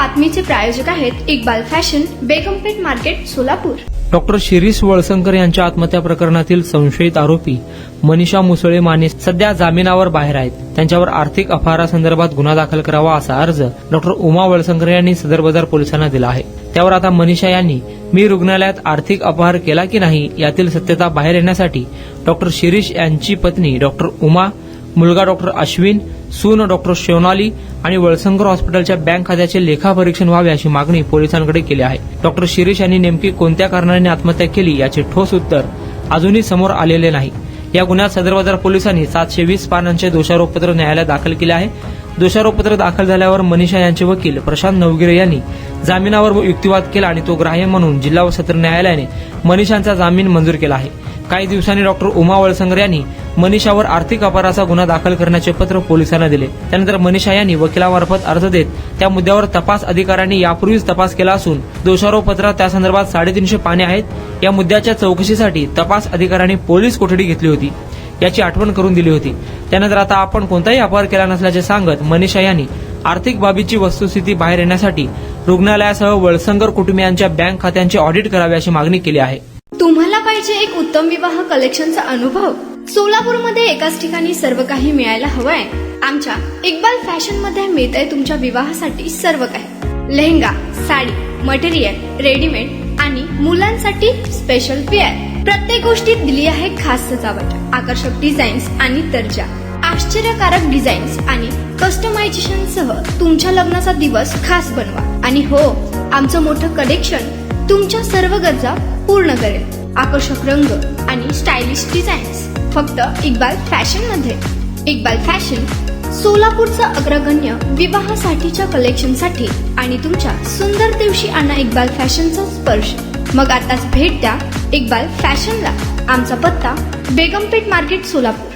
बातमीचे प्रायोजक आहेत Iqbal fashion, Begumpeth market, Solapur. Doctor Shirish Valsankar यांच्या आत्महत्या प्रकरणातील संशयित आरोपी मनीषा मुसळे माने सध्या जामिनावर बाहेर आहेत। त्यांच्यावर आर्थिक अपहारासंदर्भात गुन्हा दाखल करावा असा अर्ज डॉक्टर उमा वळसंकर यांनी सदर बाजार पोलिसांना दिला आहे। त्यावर आता मनीषा यांनी मी रुग्णालयात आर्थिक अपहार केला की नाही यातील सत्यता बाहेर येण्यासाठी डॉक्टर शिरीष यांची पत्नी डॉक्टर उमा, मुलगा डॉक्टर अश्विन, सून डॉक्टर शोनाली आणि वळसंकर हॉस्पिटलच्या बँक खात्याचे लेखापरीक्षण व्हावे अशी मागणी पोलिसांकडे केली आहे। डॉक्टर शिरीष यांनी नेमकी कोणत्या कारणाने आत्महत्या केली याचे ठोस उत्तर अजूनही समोर आलेले नाही। या गुन्ह्यात सदर बाजार पोलिसांनी 720 पानांचे दोषारोपपत्र न्यायालयात दाखल केले आहे। दोषारोपपत्र दाखल झाल्यावर मनीषा यांचे वकील प्रशांत नवगिरे यांनी जामिनावर युक्तिवाद केला आणि तो ग्राह्य म्हणून जिल्हा व सत्र न्यायालयाने मनीषांचा जामीन मंजूर केला आहे। काही दिवसांनी डॉक्टर उमा वळसंकर यांनी मनीषावर आर्थिक अपहाराचा गुन्हा दाखल करण्याचे पत्र पोलिसांना दिले। त्यानंतर मनीषा यांनी वकिलामार्फत अर्ज देत त्या मुद्द्यावर तपास अधिकाऱ्यांनी यापूर्वीच तपास केला असून दोषारोपपत्रात त्या संदर्भात 350 पाने आहेत। या मुद्द्याच्या चौकशीसाठी तपास अधिकाऱ्यांनी पोलीस कोठडी घेतली होती याची आठवण करून दिली होती। त्यानंतर आता आपण कोणताही अपहार केला नसल्याचे सांगत मनीषा यांनी आर्थिक बाबीची वस्तुस्थिती बाहेर येण्यासाठी रुग्णालयासह वळसंकर कुटुंबियांच्या बँक खात्यांचे ऑडिट करावे अशी मागणी केली आहे। तुम्हाला पाहिजे एक उत्तम विवाह कलेक्शनचा अनुभव? सोलापूरमध्ये एकाच ठिकाणी सर्व काही मिळायला हवंय? आमच्या इक्बाल फॅशन मध्ये मिळतंय तुमच्या विवाहासाठी सर्व काही। लेहंगा, साडी, मटेरियल, रेडीमेड आणि मुलांसाठी स्पेशल वेअर। प्रत्येक गोष्टीत दिली आहे खास सजावट, आकर्षक डिझाईन्स आणि दर्जा, आश्चर्यकारक डिझाईन्स आणि कस्टमायझेशन सह तुमच्या लग्नाचा दिवस खास बनवा। आणि हो, आमचं मोठं कलेक्शन तुमच्या सर्व गरजा पूर्ण करेल। आकर्षक रंग आणि स्टायलिश डिझाईन्स फक्त इक्बाल फॅशन मध्ये। इक्बाल फॅशन सोलापूरचं अग्रगण्य विवाहासाठीच्या कलेक्शनसाठी आणि तुमच्या सुंदर दिवशी आणा इक्बाल फॅशनचा स्पर्श। मग आताच भेट द्या इक्बाल फॅशनला। आमचा पत्ता बेगमपेठ मार्केट, सोलापूर।